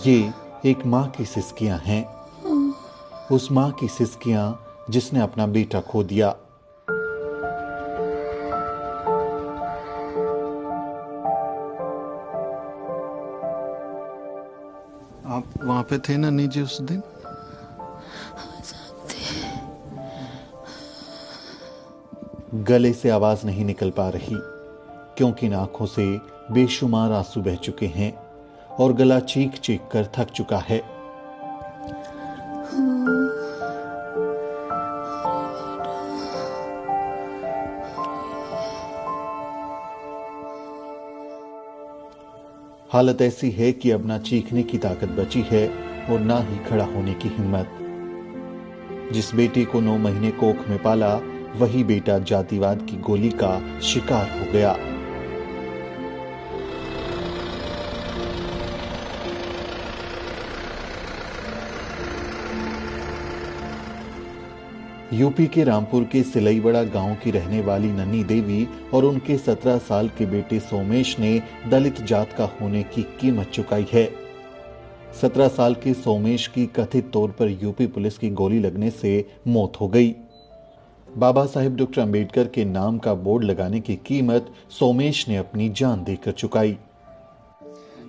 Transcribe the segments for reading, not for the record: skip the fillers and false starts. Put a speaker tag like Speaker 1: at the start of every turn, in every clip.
Speaker 1: ये एक माँ की सिसकियां हैं। उस माँ की सिसकियां जिसने अपना बेटा खो दिया।
Speaker 2: आप वहाँ पे थे नन्ही जी उस दिन?
Speaker 1: गले से आवाज नहीं निकल पा रही क्योंकि इन आंखों से बेशुमार आंसू बह चुके हैं और गला चीख चीख कर थक चुका है। हालत ऐसी है कि अब ना चीखने की ताकत बची है और ना ही खड़ा होने की हिम्मत। जिस बेटे को 9 महीने कोख में पाला, वही बेटा जातिवाद की गोली का शिकार हो गया। यूपी के रामपुर के सिलईबड़ा गांव की रहने वाली नन्ही देवी और उनके 17 साल के बेटे सोमेश ने दलित जात का होने की कीमत चुकाई है। 17 साल के सोमेश की कथित तौर पर यूपी पुलिस की गोली लगने से मौत हो गई। बाबा साहेब डॉक्टर अंबेडकर के नाम का बोर्ड लगाने की कीमत सोमेश ने अपनी जान देकर चुकाई।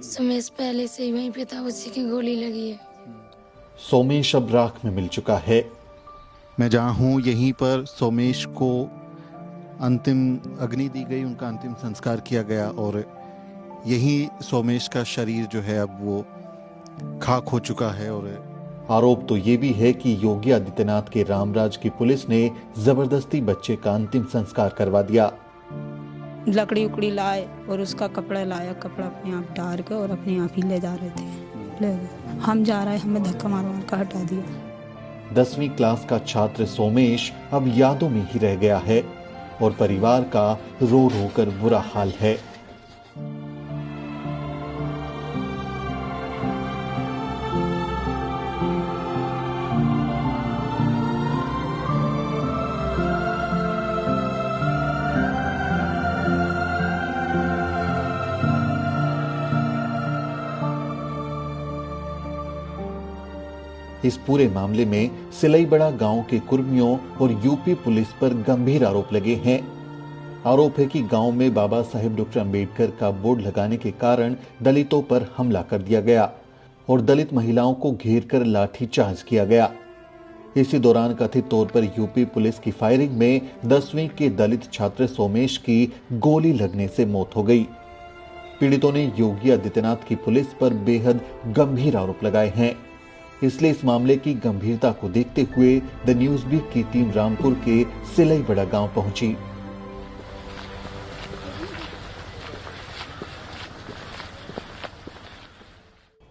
Speaker 3: सोमेश पहले से ही वहीं पे था, उसी की गोली लगी है।
Speaker 1: सोमेश अब राख में मिल चुका है।
Speaker 2: मैं जहाँ हूँ यहीं पर सोमेश को अंतिम अग्नि दी गई, उनका अंतिम संस्कार किया गया और यही सोमेश का शरीर जो है अब वो खाक हो चुका है। और
Speaker 1: आरोप तो ये भी है कि योगी आदित्यनाथ के रामराज की पुलिस ने जबरदस्ती बच्चे का अंतिम संस्कार करवा दिया।
Speaker 4: लकड़ी उकड़ी लाए और उसका कपड़ा लाया, कपड़ा अपने आप डाल के और अपने आप ही ले जा रहे थे, ले गए। हम जा रहे, हमें धक्का मार मार कर हटा दिया।
Speaker 1: 10वीं क्लास का छात्र सोमेश अब यादों में ही रह गया है और परिवार का रो रो कर बुरा हाल है। इस पूरे मामले में सिलईबड़ा गांव के कुर्मियों और यूपी पुलिस पर गंभीर आरोप लगे हैं। आरोप है कि गांव में बाबा साहेब डॉक्टर अंबेडकर का बोर्ड लगाने के कारण दलितों पर हमला कर दिया गया और दलित महिलाओं को घेरकर लाठीचार्ज किया गया। इसी दौरान कथित तौर पर यूपी पुलिस की फायरिंग में 10वीं के दलित छात्र सोमेश की गोली लगने से मौत हो गई। पीड़ितों ने योगी आदित्यनाथ की पुलिस पर बेहद गंभीर आरोप लगाए हैं। इसलिए इस मामले की गंभीरता को देखते हुए द न्यूज वीक की टीम रामपुर के सिलईबड़ा गांव पहुंची।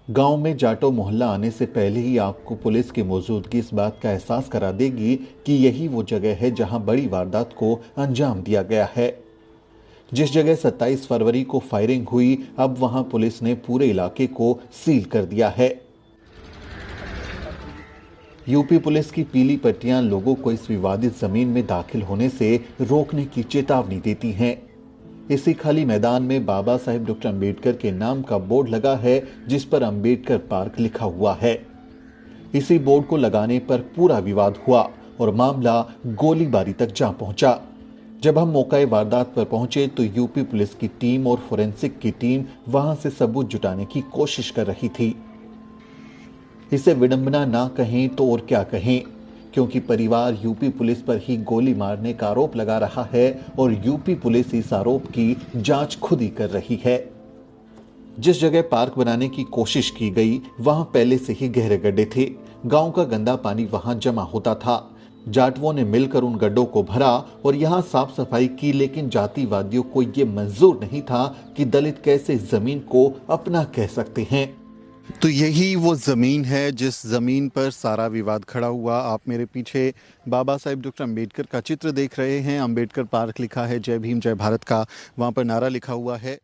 Speaker 1: गांव में जाटो मोहल्ला आने से पहले ही आपको पुलिस की मौजूदगी इस बात का एहसास करा देगी कि यही वो जगह है जहां बड़ी वारदात को अंजाम दिया गया है। जिस जगह 27 फरवरी को फायरिंग हुई, अब वहां पुलिस ने पूरे इलाके को सील कर दिया है। यूपी पुलिस की पीली पट्टियां लोगों को इस विवादित जमीन में दाखिल होने से रोकने की चेतावनी देती हैं। इसी खाली मैदान में बाबा साहेब डॉक्टर अंबेडकर के नाम का बोर्ड लगा है जिस पर अंबेडकर पार्क लिखा हुआ है। इसी बोर्ड को लगाने पर पूरा विवाद हुआ और मामला गोलीबारी तक जा पहुंचा। जब हम मौके वारदात पर पहुंचे तो यूपी पुलिस की टीम और फोरेंसिक की टीम वहां से सबूत जुटाने की कोशिश कर रही थी। इसे विडंबना ना कहें तो और क्या कहें, क्योंकि परिवार यूपी पुलिस पर ही गोली मारने का आरोप लगा रहा है और यूपी पुलिस इस आरोप की जांच खुद ही कर रही है। जिस जगह पार्क बनाने की कोशिश की गई वहां पहले से ही गहरे गड्ढे थे। गांव का गंदा पानी वहां जमा होता था। जाटवों ने मिलकर उन गड्ढों को भरा और यहां साफ सफाई की, लेकिन जातिवादियों को यह मंजूर नहीं था कि दलित कैसे जमीन को अपना कह सकते हैं।
Speaker 2: तो यही वो ज़मीन है जिस ज़मीन पर सारा विवाद खड़ा हुआ। आप मेरे पीछे बाबा साहेब डॉक्टर अंबेडकर का चित्र देख रहे हैं। अंबेडकर पार्क लिखा है, जय भीम जय भारत का वहाँ पर नारा लिखा हुआ है।